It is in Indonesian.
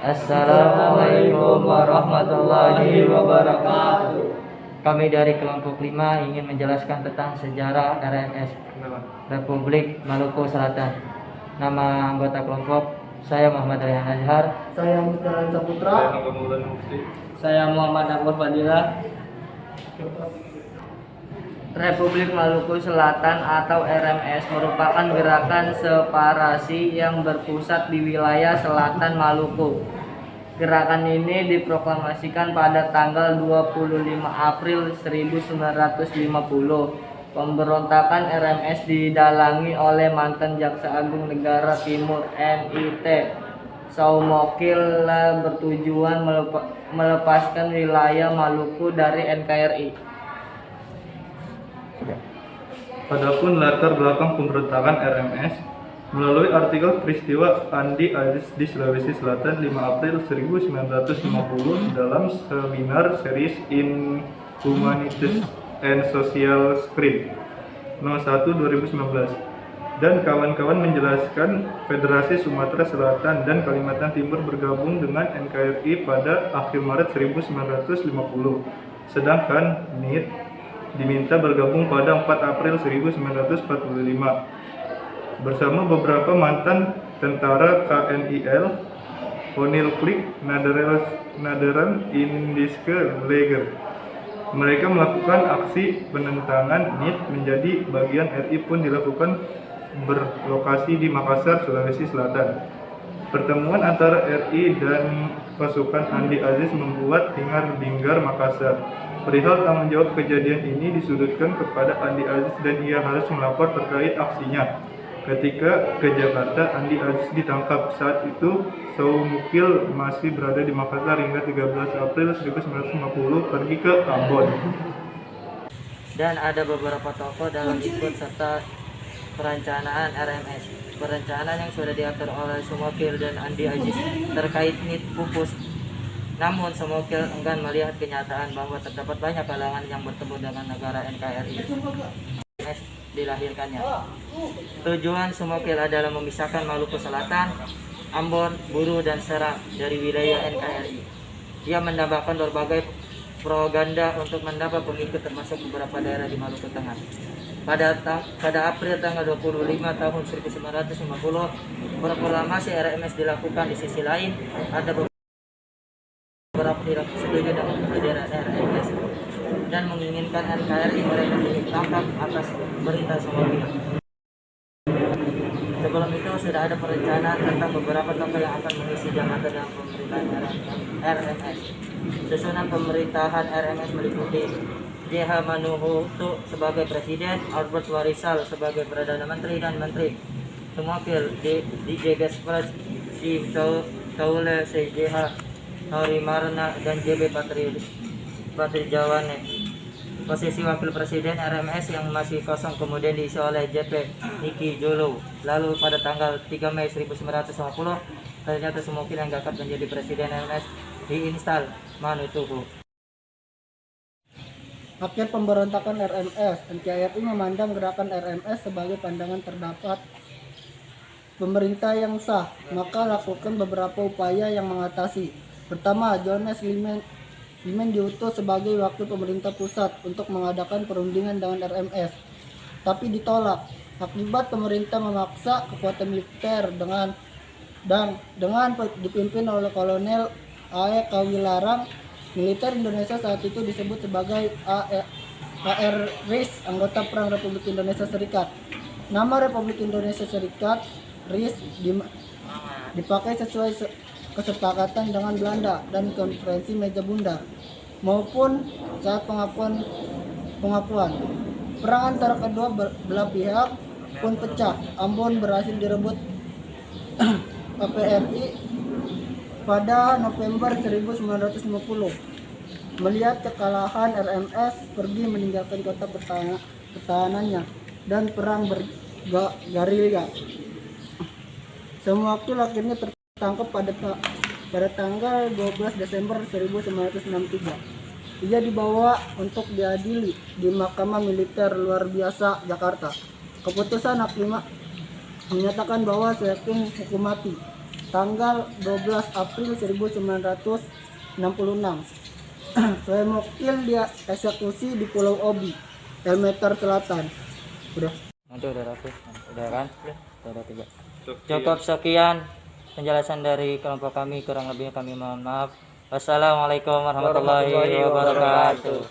Assalamualaikum warahmatullahi wabarakatuh. Kami dari kelompok 5 ingin menjelaskan tentang sejarah RMS Republik Maluku Selatan. Nama anggota kelompok, saya Muhammad Rayhan Azhar. Saya Mustalan Saputra. Saya Muhammad Akbar Fadilah. Republik Maluku Selatan atau RMS merupakan gerakan separasi yang berpusat di wilayah selatan Maluku. Gerakan ini diproklamasikan pada tanggal 25 April 1950. Pemberontakan RMS didalangi oleh mantan Jaksa Agung Negara Timur NIT Soumokil bertujuan melepaskan wilayah Maluku dari NKRI. Adapun latar belakang pemberontakan RMS melalui artikel peristiwa Andi Aziz di Sulawesi Selatan 5 April 1950 dalam seminar series in Humanities and Social Script No. 1 2019 dan kawan-kawan menjelaskan Federasi Sumatera Selatan dan Kalimantan Timur bergabung dengan NKRI pada akhir Maret 1950, sedangkan NIT diminta bergabung pada 4 April 1945 bersama beberapa mantan tentara KNIL, Koninklijk Nederland Indische Leger. Mereka melakukan aksi penentangan NIT menjadi bagian RI pun dilakukan berlokasi di Makassar, Sulawesi Selatan. Pertemuan antara RI dan pasukan Andi Aziz membuat hingar-bingar Makassar. Perihal tanggung jawab kejadian ini disudutkan kepada Andi Aziz dan ia harus melapor terkait aksinya. Ketika ke Jakarta, Andi Aziz ditangkap. Saat itu, Soumokil masih berada di Makassar hingga 13 April 1950 pergi ke Ambon. Dan ada beberapa tokoh dalam ikut serta perencanaan RMS. Perencanaan yang sudah diatur oleh Soumokil dan Andi Aziz terkait NIT pupus. Namun Soumokil enggan melihat kenyataan bahwa terdapat banyak kalangan yang bertemu dengan negara NKRI. Dilahirkannya. Tujuan Soumokil adalah memisahkan Maluku Selatan, Ambon, Buru, dan Seram dari wilayah NKRI. Ia menambahkan berbagai propaganda untuk mendapat pengikut termasuk beberapa daerah di Maluku Tengah. Pada April tanggal 25 tahun 1950, proklamasi RMS dilakukan. Di sisi lain, ada beberapa tidak setuju dengan kehadiran RMS dan menginginkan NKRI mereka ditangkap atas perintah Soumokil. Sebelum itu sudah ada perencanaan tentang beberapa tokoh yang akan mengisi jabatan dalam pemerintahan RMS. Susunan pemerintahan RMS meliputi JH Manuhutu sebagai presiden, Albert Warisal sebagai perdana menteri dan menteri, Soumokil, DJ Gaspras, Si Taule, CJH Hari Marna, dan JB Patrijawane. Posisi wakil presiden RMS yang masih kosong kemudian diisi oleh JP Niki Jolo. Lalu pada tanggal 3 Mei 1950 ternyata Soumokil yang gagal menjadi presiden RMS diinstal Manutuhu. Akhir pemberontakan RMS, NKRI memandang gerakan RMS sebagai pandangan terdapat pemerintah yang sah, maka lakukan beberapa upaya yang mengatasi. Pertama, Johannes Limen diutus sebagai wakil pemerintah pusat untuk mengadakan perundingan dengan RMS, tapi ditolak akibat pemerintah memaksa kekuatan militer dengan dipimpin oleh Kolonel A.E. Kawilarang. Militer Indonesia saat itu disebut sebagai AR RIS, anggota Perang Republik Indonesia Serikat. Nama Republik Indonesia Serikat RIS dipakai sesuai kesepakatan dengan Belanda dan konferensi meja bundar maupun saat pengakuan. Perang antara kedua belah pihak pun pecah. Ambon berhasil direbut KPRI pada November 1950. Melihat kekalahan, RMS pergi meninggalkan kota pertahanannya dan perang bergerilya. Soumokil akhirnya tertangkap pada tanggal 12 Desember 1963. Ia dibawa untuk diadili di Mahkamah Militer Luar Biasa Jakarta. Keputusan hakim menyatakan bahwa seyakin hukum mati. tanggal 12 April 1966. Soemokil dia eksekusi di Pulau Obi, Elmeter Selatan. Udah. Nanti udah rapi, udah kan? Udah 3. Cukup sekian penjelasan dari kelompok kami, kurang lebihnya kami mohon maaf. Wassalamualaikum warahmatullahi wabarakatuh.